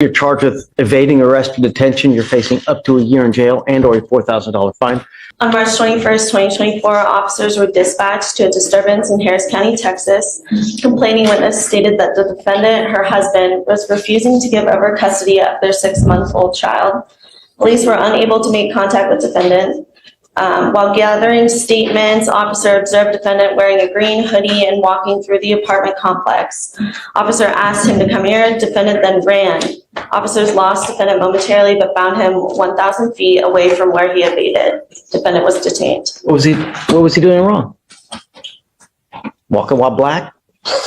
You're charged with evading arrest or detention. You're facing up to a year in jail and or a $4,000 fine. On March 21st, 2024, officers were dispatched to a disturbance in Harris County, Texas. Complaining witness stated that the defendant, her husband, was refusing to give over custody of their 6-month-old child. Police were unable to make contact with defendant. While gathering statements, officer observed defendant wearing a green hoodie and walking through the apartment complex. Officer asked him to come here. Defendant then ran. Officers lost defendant momentarily, but found him 1,000 feet away from where he evaded. Defendant was detained. What was he doing wrong? Walking while black?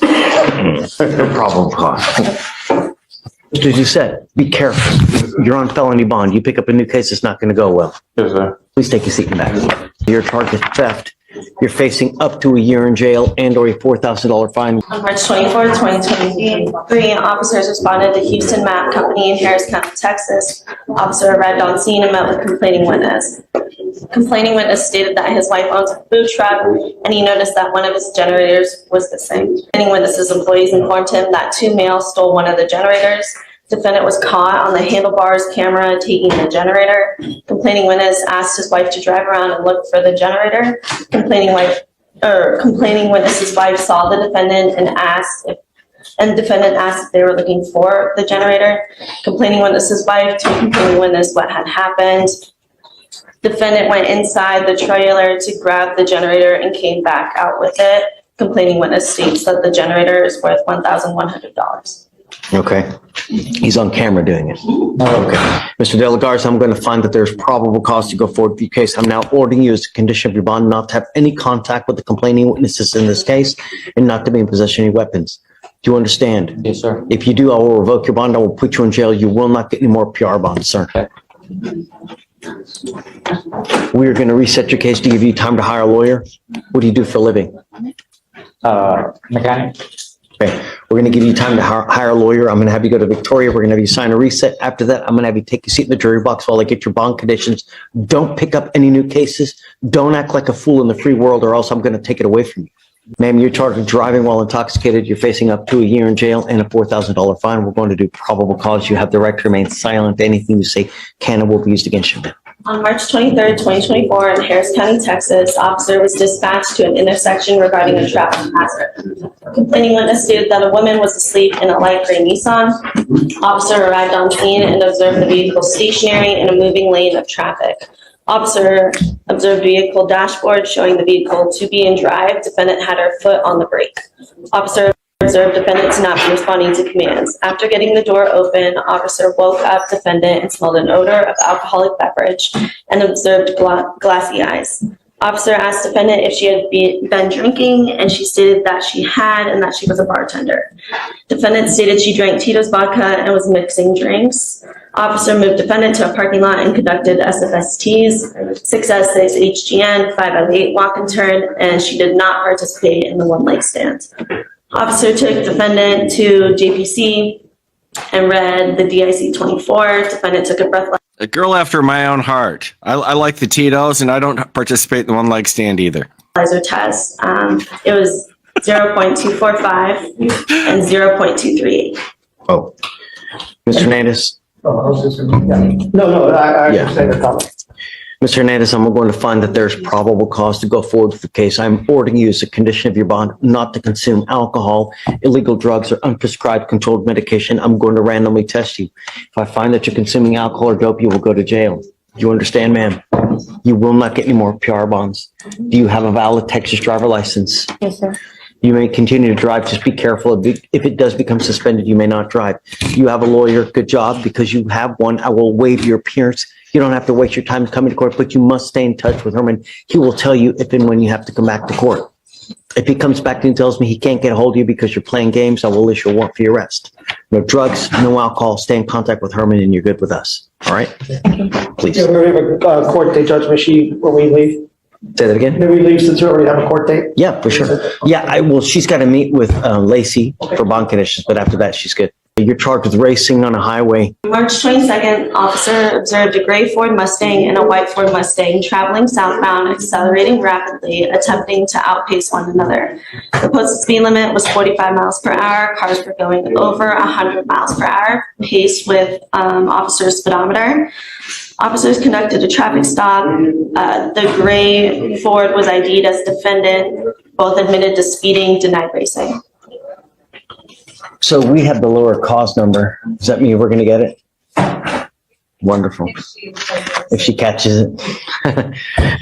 No problem cause. As you said, be careful. You're on felony bond. You pick up a new case, it's not going to go well. Yes, sir. Please take your seat in the back. You're charged with theft. You're facing up to a year in jail and or a $4,000 fine. On March 24th, 2023, officers responded to Houston Map Company in Harris County, Texas. Officer arrived on scene and met with complaining witness. Complaining witness stated that his wife owns a food truck and he noticed that one of his generators was missing. Complaining witness's employees informed him that 2 males stole one of the generators. Defendant was caught on the handlebars camera taking the generator. Complaining witness asked his wife to drive around and look for the generator. Complaining witness's wife saw the defendant and defendant asked if they were looking for the generator. Complaining witness's wife told complaining witness what had happened. Defendant went inside the trailer to grab the generator and came back out with it. Complaining witness states that the generator is worth $1,100. Okay. He's on camera doing it. Okay. Mr. De La Garza, I'm going to find that there's probable cause to go forward with your case. I'm now ordering you as a condition of your bond not to have any contact with the complaining witnesses in this case and not to be in possession of any weapons. Do you understand? Yes, sir. If you do, I will revoke your bond. I will put you in jail. You will not get any more PR bonds, sir. Okay. We are going to reset your case to give you time to hire a lawyer. What do you do for a living? Mechanic. Okay, we're going to give you time to hire a lawyer. I'm going to have you go to Victoria. We're going to have you sign a reset. After that, I'm going to have you take a seat in the jury box while I get your bond conditions. Don't pick up any new cases. Don't act like a fool in the free world or else I'm going to take it away from you. Ma'am, you're charged with driving while intoxicated. You're facing up to a year in jail and a $4,000 fine. We're going to do probable cause. You have the right to remain silent. Anything you say can and will be used against you, ma'am. On March 23rd, 2024, in Harris County, Texas, officer was dispatched to an intersection regarding a traffic hazard. Complaining witness stated that a woman was asleep in a light gray Nissan. Officer arrived on scene and observed the vehicle stationary in a moving lane of traffic. Officer observed vehicle dashboard showing the vehicle to be in drive. Defendant had her foot on the brake. Officer observed defendant to not be responding to commands. After getting the door open, officer woke up defendant and smelled an odor of alcoholic beverage and observed glassy eyes. Officer asked defendant if she had been drinking, and she stated that she had and that she was a bartender. Defendant stated she drank Tito's vodka and was mixing drinks. Officer moved defendant to a parking lot and conducted SFSTs, 6 essays HGN, 5 out of 8 walk and turn, and she did not participate in the one leg stand. Officer took defendant to JPC and read the DIC-24. Defendant took a breathalyzer A girl after my own heart. I like the Tito's, and I don't participate in the one leg stand either. test. It was 0.245 and 0.238. Oh, Mr. Hernandez. Oh, I was just gonna, yeah. No, I Yeah. understand the comment. Mr. Hernandez, I'm going to find that there's probable cause to go forward with the case. I'm ordering you as a condition of your bond not to consume alcohol, illegal drugs, or unprescribed controlled medication. I'm going to randomly test you. If I find that you're consuming alcohol or dope, you will go to jail. Do you understand, ma'am? You will not get any more PR bonds. Do you have a valid Texas driver license? Yes, sir. You may continue to drive. Just be careful. If it does become suspended, you may not drive. You have a lawyer. Good job. Because you have one, I will waive your appearance. You don't have to waste your time coming to court, but you must stay in touch with Herman. He will tell you if and when you have to come back to court. If he comes back and tells me he can't get a hold of you because you're playing games, I will issue a warrant for your arrest. No drugs, no alcohol. Stay in contact with Herman and you're good with us. All right? Please. Yeah, we have a court date, Judge Michie, when we leave. Say that again? Then we leave since we already have a court date. Yeah, for sure. Yeah, well, she's got to meet with Lacey for bond conditions, but after that, she's good. You're charged with racing on a highway. March 22nd, officer observed a gray Ford Mustang and a white Ford Mustang traveling southbound, accelerating rapidly, attempting to outpace one another. The posted speed limit was 45 miles per hour. Cars were going over 100 miles per hour, paced with officer's speedometer. Officers conducted a traffic stop. The gray Ford was ID'd as defendant. Both admitted to speeding, denied racing. So we have the lower cause number. Does that mean we're going to get it? Wonderful. If she catches it.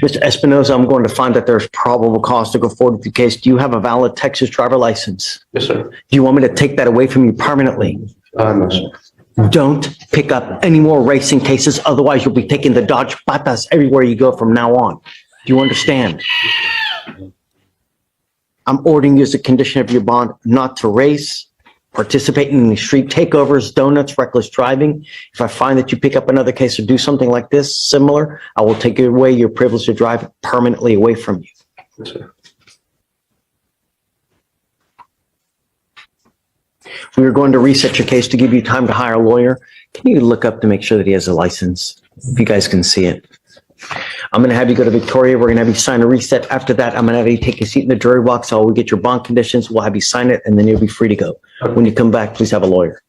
Mr. Espinoza, I'm going to find that there's probable cause to go forward with the case. Do you have a valid Texas driver license? Yes, sir. Do you want me to take that away from you permanently? No, sir. Don't pick up any more racing cases. Otherwise, you'll be taking the Dodge Patas everywhere you go from now on. Do you understand? I'm ordering you as a condition of your bond not to race, participate in any street takeovers, donuts, reckless driving. If I find that you pick up another case or do something like this, similar, I will take away your privilege to drive permanently away from you. Yes, sir. We are going to reset your case to give you time to hire a lawyer. Can you look up to make sure that he has a license? If you guys can see it. I'm going to have you go to Victoria. We're going to have you sign a reset. After that, I'm going to have you take a seat in the jury box. So we'll get your bond conditions. We'll have you sign it, and then you'll be free to go. When you come back, please have a lawyer.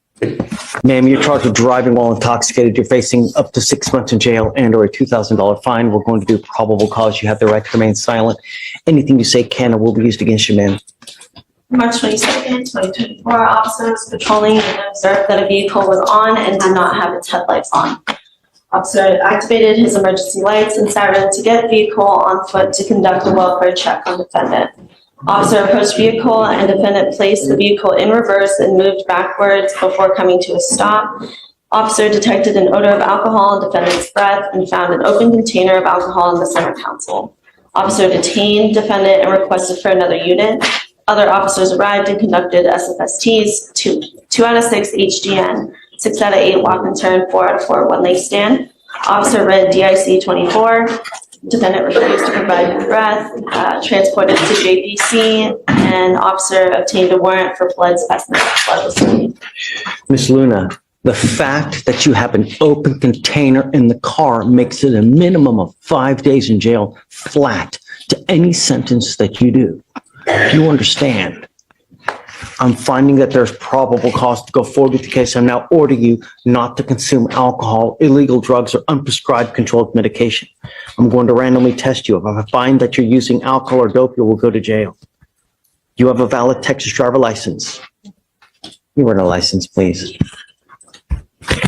Ma'am, you're charged with driving while intoxicated. You're facing up to 6 months in jail and or a $2,000 fine. We're going to do probable cause. You have the right to remain silent. Anything you say can or will be used against you, ma'am. March 22nd, 2024, officers patrolling and observed that a vehicle was on and did not have its headlights on. Officer activated his emergency lights and siren to get vehicle on foot to conduct a welfare check on defendant. Officer approached vehicle and defendant placed the vehicle in reverse and moved backwards before coming to a stop. Officer detected an odor of alcohol in defendant's breath and found an open container of alcohol in the center console. Officer detained defendant and requested for another unit. Other officers arrived and conducted SFSTs, 2 out of 6 HDN, 6 out of 8 walk and turn, 4 out of 4 one-leg stand. Officer read DIC 24. Defendant refused to provide breath, transported to JPC, and officer obtained a warrant for blood specimen. Blood was taken. Miss Luna, the fact that you have an open container in the car makes it a minimum of 5 days in jail flat to any sentence that you do. Do you understand? I'm finding that there's probable cause to go forward with the case. I'm now ordering you not to consume alcohol, illegal drugs, or unprescribed controlled medication. I'm going to randomly test you. If I find that you're using alcohol or dope, you will go to jail. You have a valid Texas driver license. You run a license, please.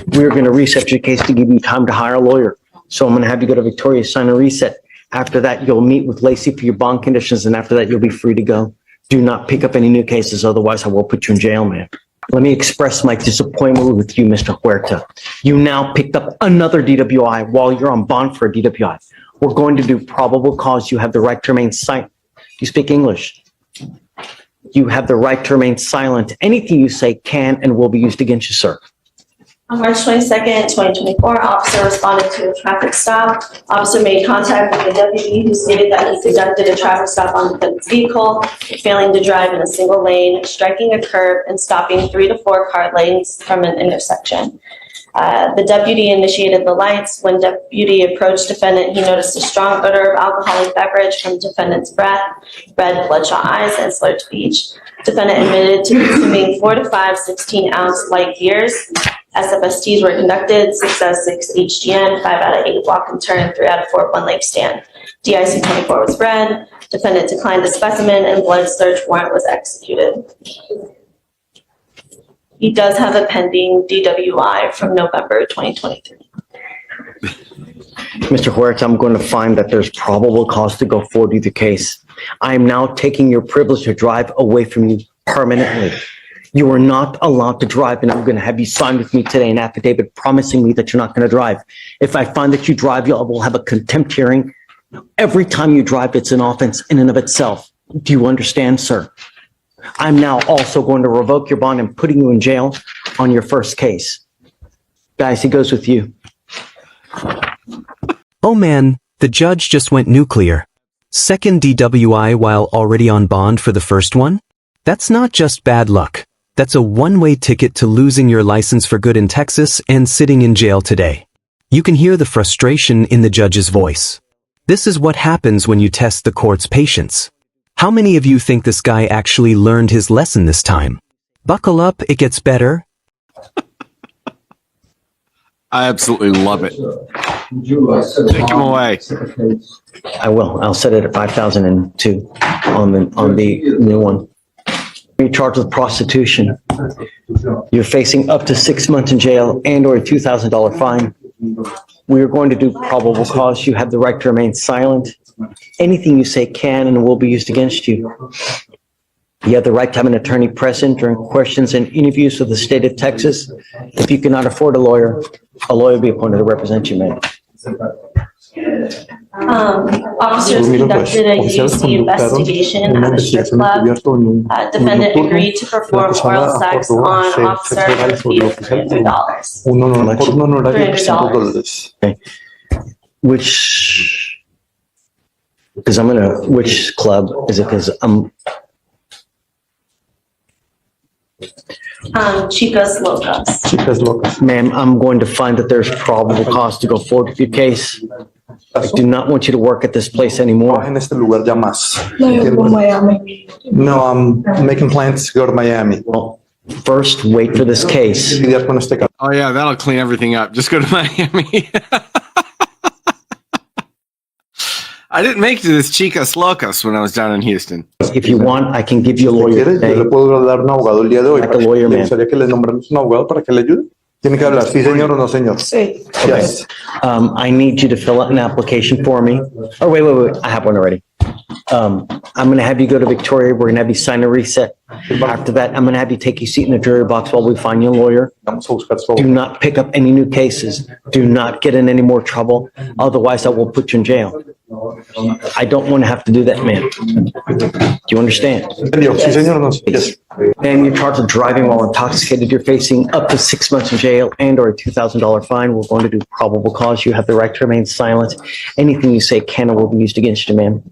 We're going to reset your case to give you time to hire a lawyer. So I'm going to have you go to Victoria, sign a reset. After that, you'll meet with Lacey for your bond conditions, and after that, you'll be free to go. Do not pick up any new cases, otherwise I will put you in jail, man. Let me express my disappointment with you, Mr. Huerta. You now picked up another DWI while you're on bond for a DWI. We're going to do probable cause. You have the right to remain silent. You speak English. You have the right to remain silent. Anything you say can and will be used against you, sir. On March 22nd, 2024, officer responded to a traffic stop. Officer made contact with a deputy who stated that he conducted a traffic stop on the defendant's vehicle, failing to drive in a single lane, striking a curb, and stopping 3 to 4 car lanes from an intersection. The deputy initiated the lights. When deputy approached defendant, he noticed a strong odor of alcoholic beverage from defendant's breath, red bloodshot eyes, and slurred speech. Defendant admitted to consuming 4 to 5 16-ounce light beers. SFSTs were conducted, 6 out of 6 HGN, 5 out of 8 walk and turn, 3 out of 4 one-leg stand. DIC 24 was read. Defendant declined the specimen and blood search warrant was executed. He does have a pending DWI from November 2023. Mr. Huerta, I'm going to find that there's probable cause to go forward with the case. I am now taking your privilege to drive away from you permanently. You are not allowed to drive, and I'm going to have you sign with me today an affidavit promising me that you're not going to drive. If I find that you drive, you will have a contempt hearing. Every time you drive, it's an offense in and of itself. Do you understand, sir? I'm now also going to revoke your bond and putting you in jail on your first case. Guys, he goes with you. Oh man, the judge just went nuclear. Second DWI while already on bond for the first one? That's not just bad luck. That's a one-way ticket to losing your license for good in Texas and sitting in jail today. You can hear the frustration in the judge's voice. This is what happens when you test the court's patience. How many of you think this guy actually learned his lesson this time? Buckle up, it gets better. I absolutely love it. Take him away. I will. I'll set it at 5,002 on the new one. You're charged with prostitution. You're facing up to 6 months in jail and/or a $2,000 fine. We are going to do probable cause. You have the right to remain silent. Anything you say can and will be used against you. You have the right to have an attorney present during questions and interviews with the state of Texas. If you cannot afford a lawyer will be appointed to represent you, ma'am. Officers conducted a UC investigation at a strip club. Defendant agreed to perform oral sex on officer for a fee of $300. $300. Okay. Which club is it? Because Chicas Locas. Ma'am, I'm going to find that there's probable cause to go forward with your case. I do not want you to work at this place anymore. En este lugar ya más. Miami. No, I'm making plans to go to Miami. Well, first, wait for this case. Lidiar con este caso. Oh yeah, that'll clean everything up. Just go to Miami. I didn't make it to this Chicas Locas when I was down in Houston. If you want, I can give you a lawyer ¿Quieres? Yo today. le puedo dar un abogado el día de hoy. Like a lawyer, ¿Le man. gustaría que le nombremos un abogado para que le ayude? Tiene que hablar, sí señor o no señor. Sí. Yes. I need you to fill out an application for me. Oh, wait. I have one already. I'm going to have you go to Victoria. We're going to have you sign a reset. After that, I'm going to have you take your seat in the jury box while we find you a lawyer. Vamos a buscar su Do abogado. not pick up any new cases. Do not get in any more trouble. Otherwise, I will put you in jail. I don't want to have to do that, ma'am. Do you understand? ¿Entendió? Sí señor o no. Yes. And you're charged with driving while intoxicated. You're facing up to 6 months in jail and/or a $2,000 fine. We're going to do probable cause. You have the right to remain silent. Anything you say can or will be used against you, ma'am.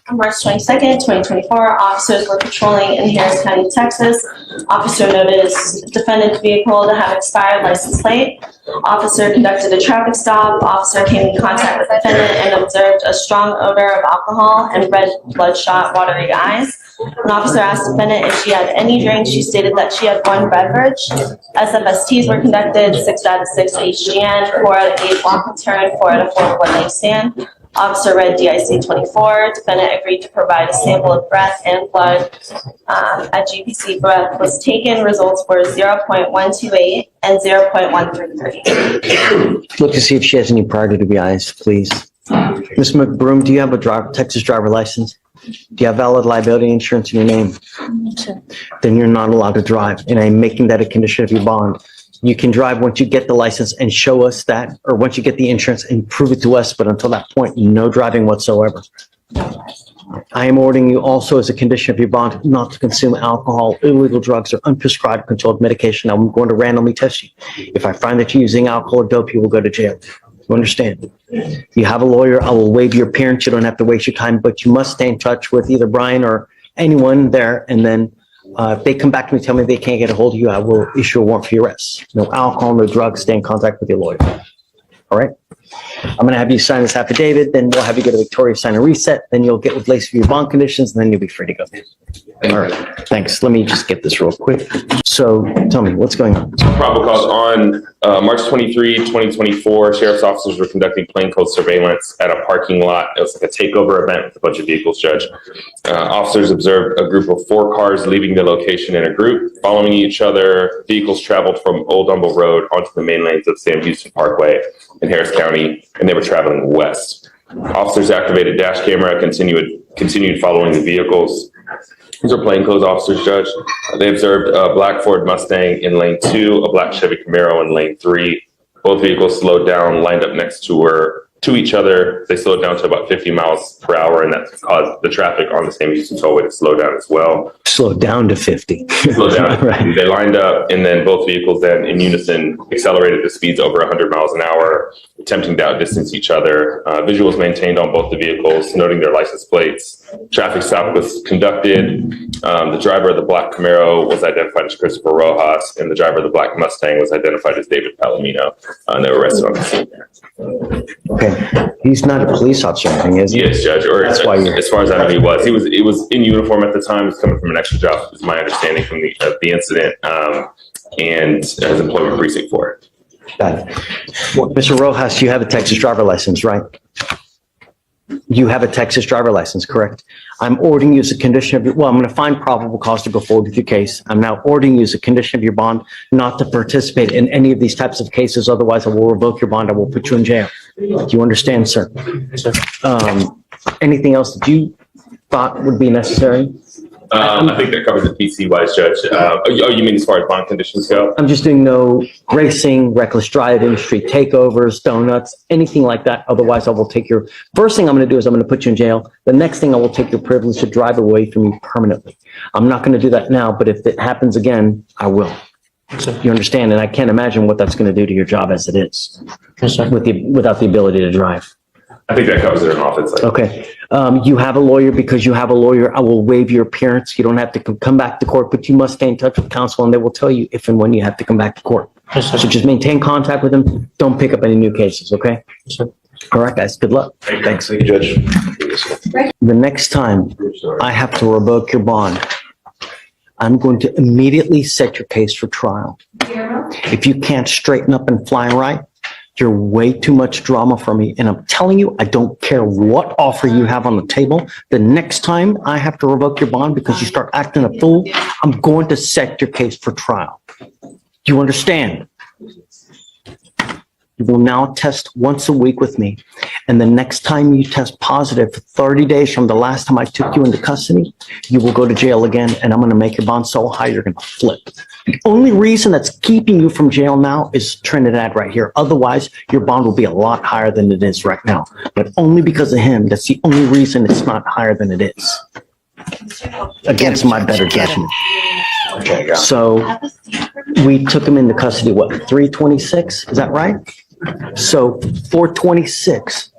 On March 22nd, 2024, officers were patrolling in Harris County, Texas. Officer noticed defendant's vehicle to have expired license plate. Officer conducted a traffic stop. Officer came in contact with defendant and observed a strong odor of alcohol and red bloodshot watery eyes. An officer asked defendant if she had any drinks. She stated that she had one beverage. SFSTs were conducted, 6 out of 6 HGN, 4 out of 8 walk and turn, 4 out of 4 one-leg stand. Officer read DIC 24. Defendant agreed to provide a sample of breath and blood. At GPC, breath was taken. Results were 0.128 and 0.133. Look to see if she has any prior DWIs, please. Ms. McBroom, do you have a Texas driver license? Do you have valid liability insurance in your name? Then you're not allowed to drive, and I'm making that a condition of your bond. You can drive once you get the license and show us that, or once you get the insurance and prove it to us, but until that point, no driving whatsoever. I am ordering you also as a condition of your bond not to consume alcohol, illegal drugs, or unprescribed controlled medication. I'm going to randomly test you. If I find that you're using alcohol or dope, you will go to jail. You understand? You have a lawyer. I will waive your appearance. You don't have to waste your time, but you must stay in touch with either Brian or anyone there, and then if they come back to me and tell me they can't get a hold of you, I will issue a warrant for your arrest. No alcohol, no drugs. Stay in contact with your lawyer. All right? I'm going to have you sign this affidavit. Then we'll have you go to Victoria, sign a reset. Then you'll get with Lacey for your bond conditions, and then you'll be free to go. All right. Thanks. Let me just get this real quick. So tell me, what's going on? Probable cause on March 23, 2024, sheriff's officers were conducting plainclothes surveillance at a parking lot. It was like a takeover event with a bunch of vehicles, Judge. Officers observed a group of 4 cars leaving the location in a group, following each other. Vehicles traveled from Old Dumble Road onto the main lanes of Sam Houston Parkway in Harris County, and they were traveling west. Officers activated dash camera, continued following the vehicles. These are plainclothes officers, Judge. They observed a black Ford Mustang in lane 2, a black Chevy Camaro in lane 3. Both vehicles slowed down, lined up next to each other. They slowed down to about 50 miles per hour, and that caused the traffic on the Sam Houston Tollway to slow down as well. Slow down to 50. Slow down. Right. They lined up, and then both vehicles then in unison accelerated to speeds over 100 miles an hour, attempting to outdistance each other. Visuals maintained on both the vehicles, noting their license plates. Traffic stop was conducted. The driver of the black Camaro was identified as Christopher Rojas, and the driver of the black Mustang was identified as David Palomino. And they were arrested on the scene. Okay, he's not a police officer or anything, is he? Yes, Judge. Or That's why as far as I know, he was. He was in uniform at the time. He was coming from an extra job, is my understanding from the incident, and his employment precinct 4. Got it. Mr. Rojas, you have a Texas driver license, right? You have a Texas driver license, correct? I'm ordering you as a condition of your, well, I'm going to find probable cause to go forward with your case. I'm now ordering you as a condition of your bond not to participate in any of these types of cases. Otherwise, I will revoke your bond. I will put you in jail. Do you understand, sir? Anything else that you thought would be necessary? I think that covers the PC-wise, Judge. Oh, you mean as far as bond conditions go? I'm just doing no racing, reckless driving, street takeovers, donuts, anything like that. Otherwise, I will take your, first thing I'm going to do is I'm going to put you in jail. The next thing I will take your privilege to drive away from you permanently. I'm not going to do that now, but if it happens again, I will. You understand? And I can't imagine what that's going to do to your job as it is without the ability to drive. I think that covers it in offense. Okay. You have a lawyer. Because you have a lawyer, I will waive your appearance. You don't have to come back to court, but you must stay in touch with counsel and they will tell you if and when you have to come back to court. So just maintain contact with them. Don't pick up any new cases, okay? All right, guys. Good luck. Thanks. Thank you, Judge. The next time I have to revoke your bond, I'm going to immediately set your case for trial. If you can't straighten up and fly right, you're way too much drama for me. And I'm telling you, I don't care what offer you have on the table. The next time I have to revoke your bond because you start acting a fool, I'm going to set your case for trial. Do you understand? You will now test once a week with me. And the next time you test positive for 30 days from the last time I took you into custody, you will go to jail again. And I'm going to make your bond so high, you're going to flip. The only reason that's keeping you from jail now is Trinidad right here. Otherwise, your bond will be a lot higher than it is right now. But only because of him, that's the only reason it's not higher than it is. Against my better judgment. Okay, So we took him into custody, what, 3/26? Is that right? So 4/26,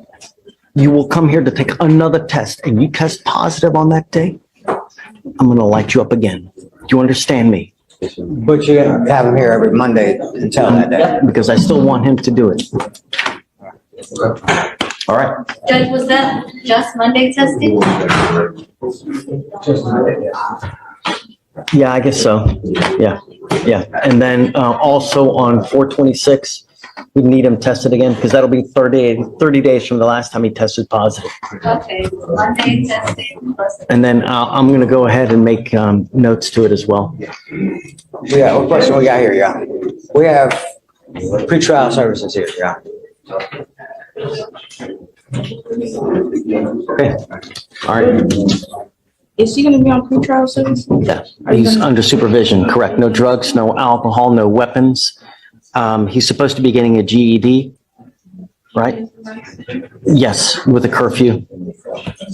you will come here to take another test and you test positive on that day, I'm going to light you up again. Do you understand me? But you have him here every Monday until that day. Because I still want him to do it. All right. Judge, was that just Monday testing? Yeah, I guess so. Yeah. And then also on 4/26, we need him tested again because that'll be 30 days from the last time he tested positive. Okay, Monday testing. And then I'm going to go ahead and make notes to it as well. Yeah, what question we got here, yeah? We have pretrial services here, yeah. Okay. All right. Is he gonna be on pretrial service? Yeah, he's under supervision, correct. No drugs, no alcohol, no weapons. He's supposed to be getting a GED, right? Yes, with a curfew.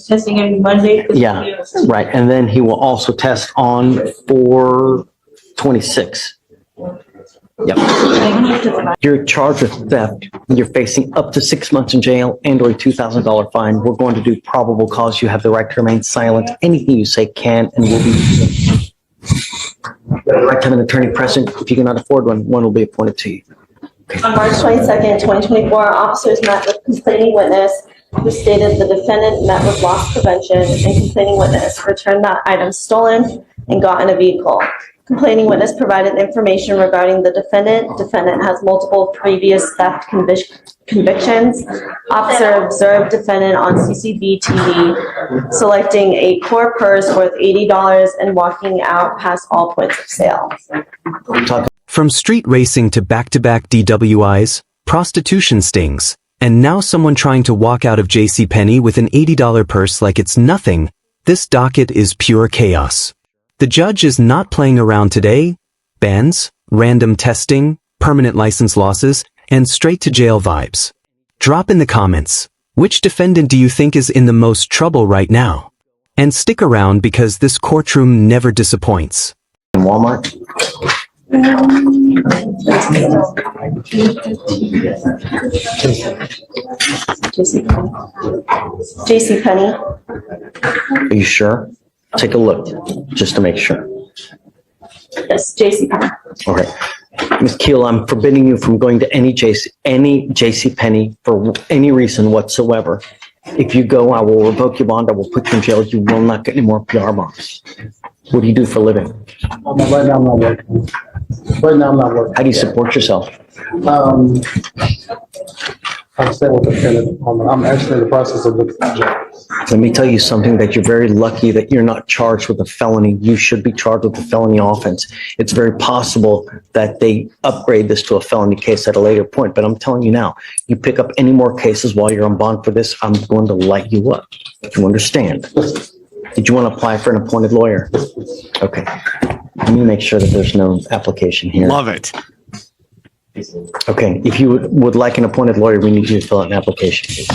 Testing every Monday? Yeah, right. And then he will also test on 4/26. Yep. You're charged with theft. You're facing up to 6 months in jail and or a $2,000 fine. We're going to do probable cause. You have the right to remain silent. Anything you say can and will be. You have the right to have an attorney present. If you cannot afford one, one will be appointed to you. On March 22nd, 2024, officers met with complaining witness who stated the defendant met with loss prevention and complaining witness returned the items stolen and got in a vehicle. Complaining witness provided information regarding the defendant. Defendant has multiple previous theft convictions. Officer observed defendant on CCTV TV selecting a core purse worth $80 and walking out past all points of sale. From street racing to back-to-back DWIs, prostitution stings, and now someone trying to walk out of JCPenney with an $80 purse like it's nothing, this docket is pure chaos. The judge is not playing around today. Bans, random testing, permanent license losses, and straight to jail vibes. Drop in the comments, which defendant do you think is in the most trouble right now? And stick around because this courtroom never disappoints. In Walmart, JC Penney. Are you sure? Take a look, just to make sure. Yes, JC Penney. All right. Ms. Keel, I'm forbidding you from going to any JC Penney for any reason whatsoever. If you go, I will revoke your bond. I will put you in jail. You will not get any more PR bonds. What do you do for a living? Right now, I'm not working. Right now, I'm not working. How do you support yourself? I'm staying with the tenant. I'm actually in the process of looking for a job. Let me tell you something, that you're very lucky that you're not charged with a felony. You should be charged with a felony offense. It's very possible that they upgrade this to a felony case at a later point, but I'm telling you now, you pick up any more cases while you're on bond for this, I'm going to light you up. Do you understand? Did you want to apply for an appointed lawyer? Okay. Let me make sure that there's no application here. Love it. Okay, if you would like an appointed lawyer, we need you to fill out an application.